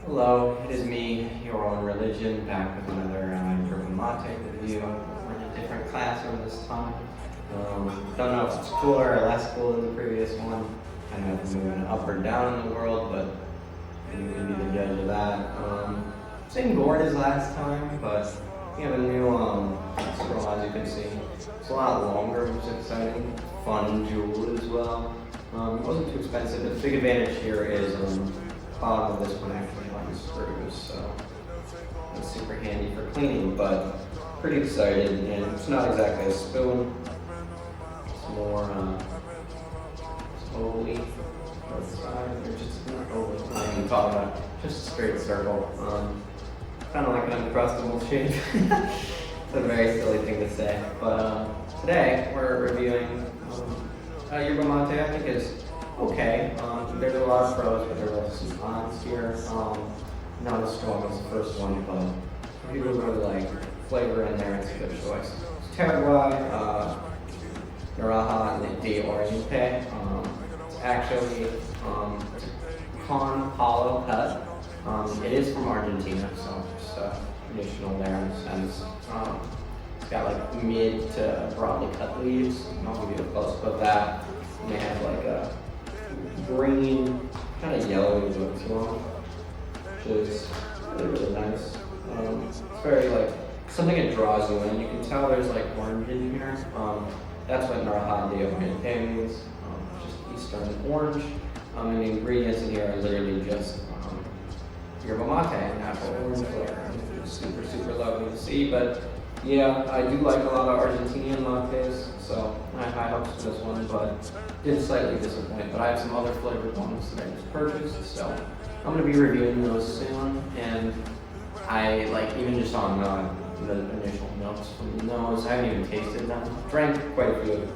Hello, it is me, your own religion, back with another yerba mate review. We're in a different classroom this time. Don't know if it's cooler or less cool than the previous one. I don't know if it's moving up or down in the world, but you can be the judge of that. Same gourd as last time, but we have a new straw, as you can see. It's a lot longer, which is exciting. Fun jewel as well. It wasn't too expensive. The big advantage here is bottom of this one actually screws, so it's super handy for cleaning, but pretty excited. And it's not exactly a spoon, it's more slowly outside, or just not over, I don't even talk about it, just a straight circle. Kind of like an uncrustable shape. It's a very silly thing to say, but today we're reviewing yerba mate. I think is okay. There's a lot of pros, but there are also some cons here. Not as strong as the first one, but if you really like flavor in there, it's a good choice. It's Taragui Naranja De Oriente. It's actually it's a con palo cut. It is from Argentina, so just traditional there in a sense. It's got like mid to broadly cut leaves. I'll give you a close-up of that. And they have like a green, kind of yellowy look to them, which is really nice. It's very like something that draws you in. You can tell there's like orange in here. That's what Naranja De Oriente means, just Eastern orange. And the ingredients in here are literally just yerba mate and apple orange flavor. It's super lovely to see. But yeah, I do like a lot of Argentinian lattes, so I high hopes for this one, but did slightly disappoint. But I have some other flavored ones that I just purchased, so I'm going to be reviewing those soon. And I like, even just on the initial notes from the nose, I haven't even tasted them. Drank quite a few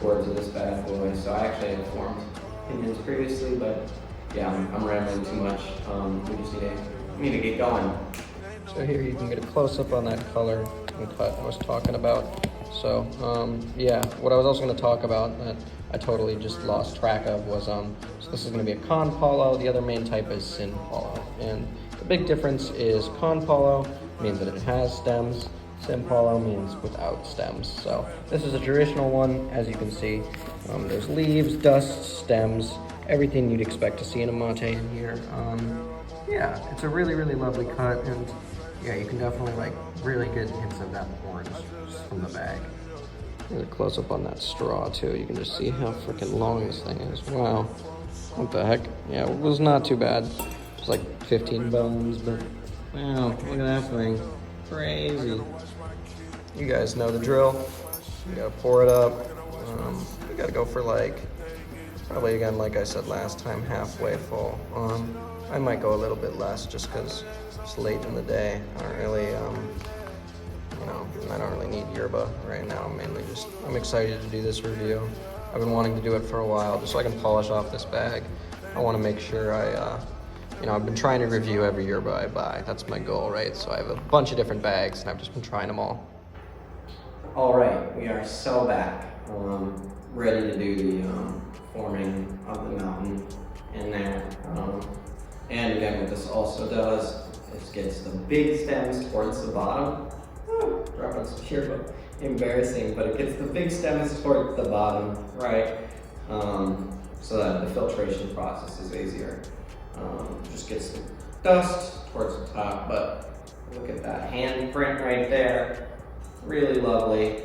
gourds of this bad boy, so I actually had formed opinions previously, but yeah, I'm rambling too much. We just need to get going. So here you can get a close-up on that color and cut I was talking about. So yeah, what I was also going to talk about that I totally just lost track of was, so this is going to be a con palo. The other main type is sin palo. And the big difference is con palo means that it has stems. Sin palo means without stems. So this is a traditional one, as you can see. There's leaves, dust, stems, everything you'd expect to see in a mate in here. Yeah, it's a really lovely cut, and yeah, you can definitely like really get hints of that orange just from the bag. Really close up on that straw too. You can just see how freaking long this thing is. Wow, what the heck? Yeah, it was not too bad. It's like 15 bones, but wow, look at that thing. Crazy. You guys know the drill. You gotta pour it up. You gotta go for like, probably again, like I said last time, halfway full. I might go a little bit less just because it's late in the day. I don't really, I don't really need yerba right now. Mainly just, I'm excited to do this review. I've been wanting to do it for a while just so I can polish off this bag. I want to make sure I've been trying to review every yerba I buy. That's my goal, right? So I have a bunch of different bags and I've just been trying them all. All right, we are so back. Ready to do the forming of the mountain in there. And again, what this also does is gets the big stems towards the bottom. Dropping some yerba, embarrassing, but it gets the big stems towards the bottom, right? So that the filtration process is easier. Just gets the dust towards the top, but look at that handprint right there. Really lovely.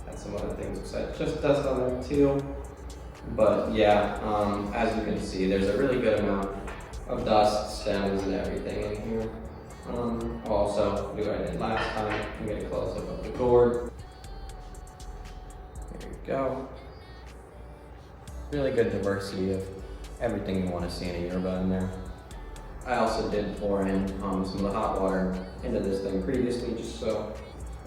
Got some other things besides just dust on there too. But yeah, as you can see, there's a really good amount of dust, stems, and everything in here. Also, do what I did last time, and get a close-up of the gourd. There you go. Really good diversity of everything you want to see in a yerba in there. I also did pour in some of the hot water into this thing previously, just so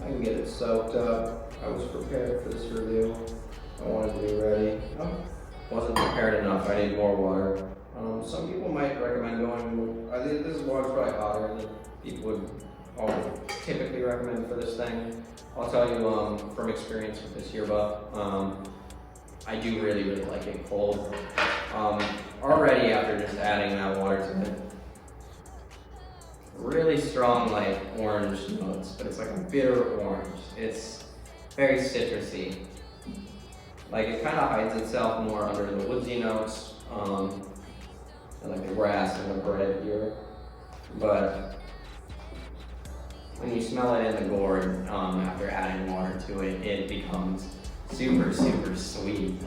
I can get it soaked up. I was prepared for this review. I wanted to be ready. Oh, wasn't prepared enough. I need more water. Some people might recommend going. I think this water's probably hotter than people would typically recommend for this thing. I'll tell you from experience with this yerba, I do really like it cold. Already after just adding that water to it, really strong like orange notes, but it's like a bitter orange. It's very citrusy. Like it kind of hides itself more under the woodsy notes, and like the grass and the bread here. But when you smell it in the gourd, after adding water to it, it becomes super, super sweet.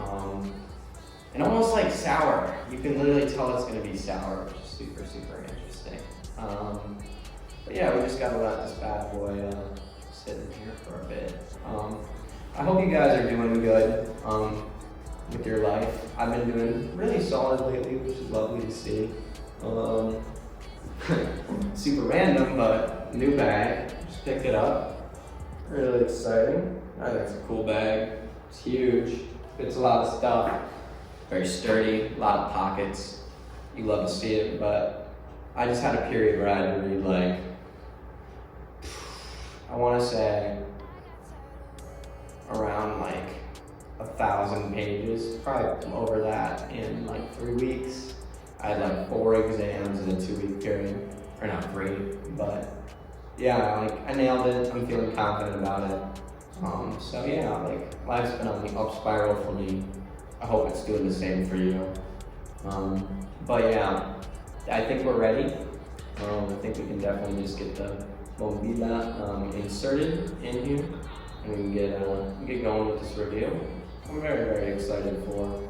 And almost like sour. You can literally tell it's gonna be sour, which is super, super interesting. But yeah, we just gotta let this bad boy sit in here for a bit. I hope you guys are doing good with your life. I've been doing really solid lately, which is lovely to see. Super random, but new bag. Just picked it up. Really exciting. I think it's a cool bag. It's huge. Fits a lot of stuff. Very sturdy, a lot of pockets. You love to see it, but I just had a period where I had to read like, I want to say around like 1,000 pages, probably over that in like 3 weeks. I had like 4 exams in a 2-week period, or not 3, but yeah, like I nailed it. I'm feeling confident about it. So yeah, like life's been on the up spiral for me. I hope it's doing the same for you. But yeah, I think we're ready. I think we can definitely just get the bombilla inserted in here, and we can get going with this review. I'm very, very excited for.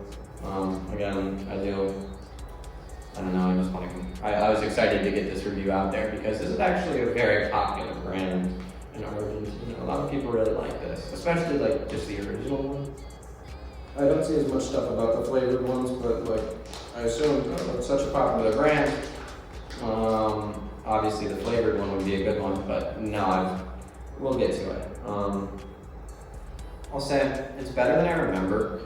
Again, I don't know, I just want to. I was excited to get this review out there because this is actually a very popular brand in Argentina. A lot of people really like this, especially like just the original one. I don't see as much stuff about the flavored ones, but like I assume it's such a popular brand. Obviously the flavored one would be a good one, but no, we'll get to it. I'll say it's better than I remember.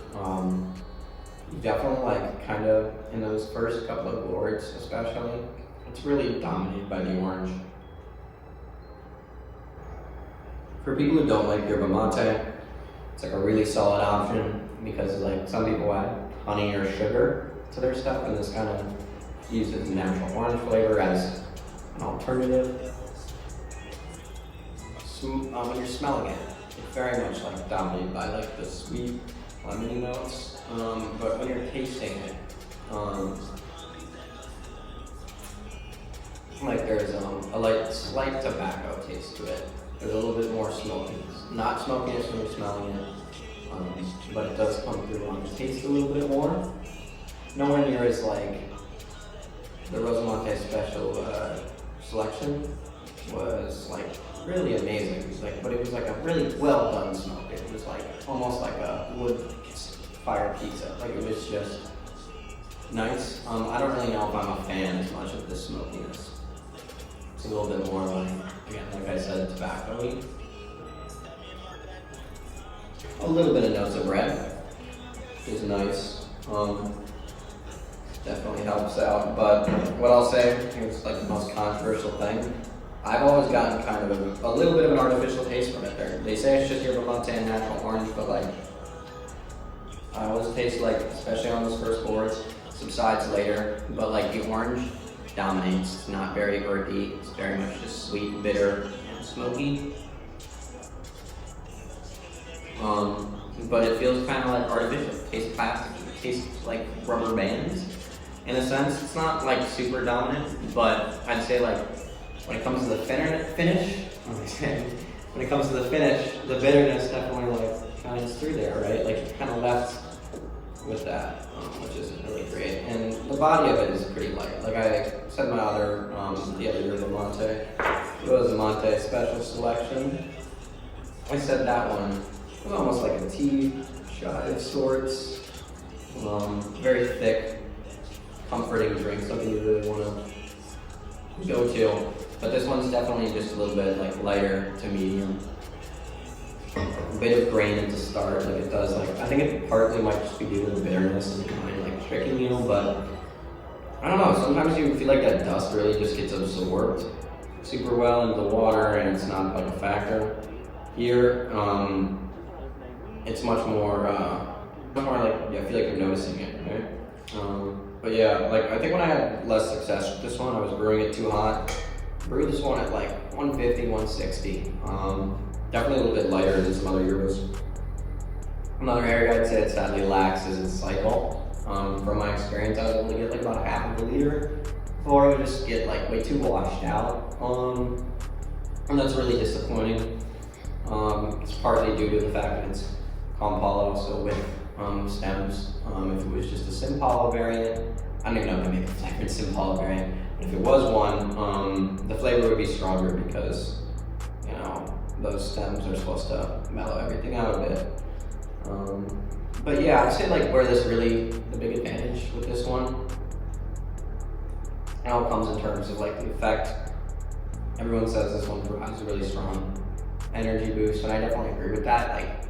Definitely like kind of in those first couple of gourds especially, it's really dominated by the orange. For people who don't like yerba mate, it's like a really solid option because like some people add honey or sugar to their stuff, and this kind of uses natural orange flavor as an alternative. When you're smelling it, it's very much like dominated by like the sweet lemony notes. But when you're tasting it, like there's a slight tobacco taste to it. There's a little bit more smokiness. Not smokiness when you're smelling it, but it does come through on the taste a little bit more. Nowhere near as like the Rosamante special selection was like really amazing. It was like, but it was like a really well done smoke. It was like almost like a wood fire pizza. Like it was just nice. I don't really know if I'm a fan as much of this smokiness. It's a little bit more like, again, like I said, tobacco-y. A little bit of notes of red is nice. Definitely helps out. But what I'll say is like the most controversial thing. I've always gotten kind of a little bit of an artificial taste from it there. They say it's just yerba mate and natural orange, but like I always taste like, especially on those first gourds, subsides later, but like the orange dominates. It's not very earthy. It's very much just sweet, bitter, and smoky. But it feels kind of like artificial. It tastes plastic. It tastes like rubber bands. In a sense, it's not like super dominant, but I'd say like when it comes to the finish, when it comes to the finish, the bitterness definitely like shines through there, right? Like you're kind of left with that, which isn't really great. And the body of it is pretty light. Like I said, my other, the other yerba mate, Rosamante special selection. I said that one was almost like a tea shot of sorts. Very thick, comforting drink, something you really want to go to. But this one's definitely just a little bit like lighter to medium. A bit of grain at the start, like it does. Like I think it partly might just be due to the bitterness and kind of like tricking you, but I don't know. Sometimes you feel like that dust really just gets absorbed super well into the water, and it's not like a factor. Here, it's much more like I feel like you're noticing it, right? But yeah, like I think when I had less success with this one, I was brewing it too hot. Brew this one at like 150, 160. Definitely a little bit lighter than some other yerbas. Another area I'd say it sadly lacks is its cycle. From my experience, I was able to get like about half of a liter, or it would just get like way too washed out. And that's really disappointing. It's partly due to the fact that it's Compalo, so with stems. If it was just a Simpalo variant, I don't even know if I make a flavored Simpalo variant. If it was one, the flavor would be stronger because, you know, those stems are supposed to mellow everything out a bit. But yeah, I'd say like where there's really the big advantage with this one, it all comes in terms of like the effect. Everyone says this one provides a really strong energy boost, and I definitely agree with that. Like,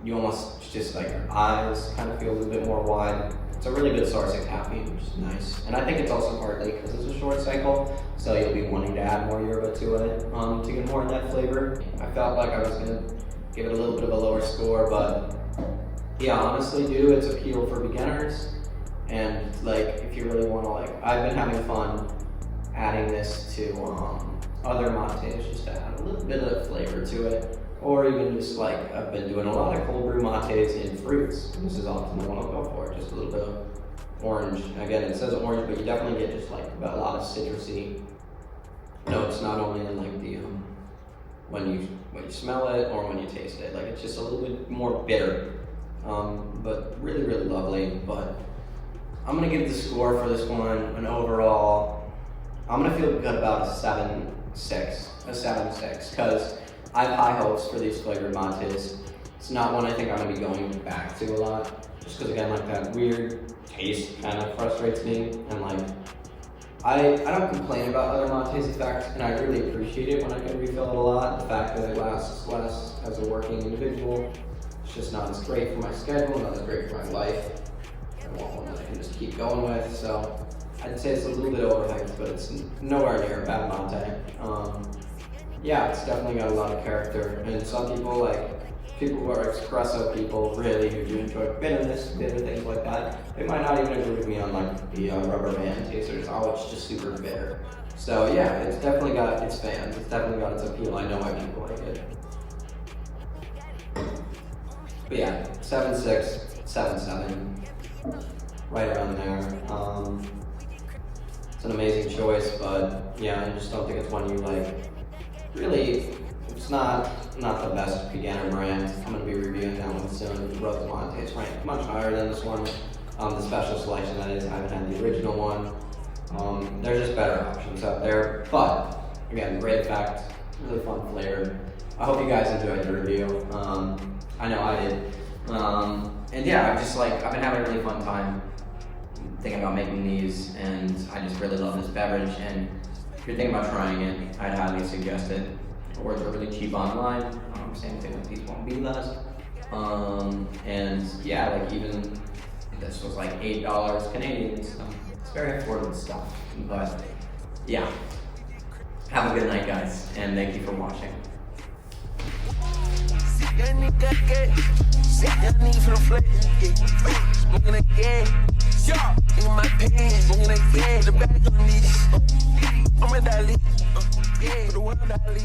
you almost just like your eyes kind of feel a little bit more wide. It's a really good source of caffeine, which is nice. And I think it's also partly because it's a short cycle, so you'll be wanting to add more yerba to it to get more of that flavor. I felt like I was gonna give it a little bit of a lower score, but yeah, honestly, due to its appeal for beginners, and like if you really want to like, I've been having fun adding this to other mates just to add a little bit of flavor to it, or even just like I've been doing a lot of cold brew mates in fruits. This is often the one I'll go for, just a little bit of orange. Again, it says orange, but you definitely get just like a lot of citrusy notes, not only in like the when you smell it or when you taste it. Like it's just a little bit more bitter, but really, really lovely. But I'm gonna give the score for this one an overall. I'm gonna feel good about a 7.6, because I have high hopes for these flavored mates. It's not one I think I'm gonna be going back to a lot, just because again, like that weird taste kind of frustrates me, and like I don't complain about other mates effects, and I really appreciate it when I can refill it a lot. The fact that it lasts less as a working individual, it's just not as great for my schedule, not as great for my life. I want one that I can just keep going with, so I'd say it's a little bit overhyped, but it's nowhere near a bad mate. Yeah, it's definitely got a lot of character, and some people, like people who are espresso people, really who do enjoy bitterness, bitter things like that, they might not even agree with me on like the rubber band tasters. Oh, it's just super bitter. So yeah, it's definitely got its fans. It's definitely got its appeal. I know why people like it. But yeah, 7.6, 7.7, right around there. It's an amazing choice, but yeah, I just don't think it's one you like. Really, it's not the best beginner brand. I'm gonna be reviewing that one soon. Rose Monte's ranked much higher than this one. The special selection, that is, I haven't had the original one. There's just better options out there, but again, great effect, really fun flavor. I hope you guys enjoyed the review. I know I did. And yeah, I've been having a really fun time thinking about making these, and I just really love this beverage. And if you're thinking about trying it, I'd highly suggest it. Or they're really cheap online. Same thing with these 1B. And yeah, like even this was like $8 Canadian, so it's very affordable stuff. But yeah, have a good night, guys, and thank you for watching. In my pants, smoking again, the back on this. I'm a dolly, put the world dolly.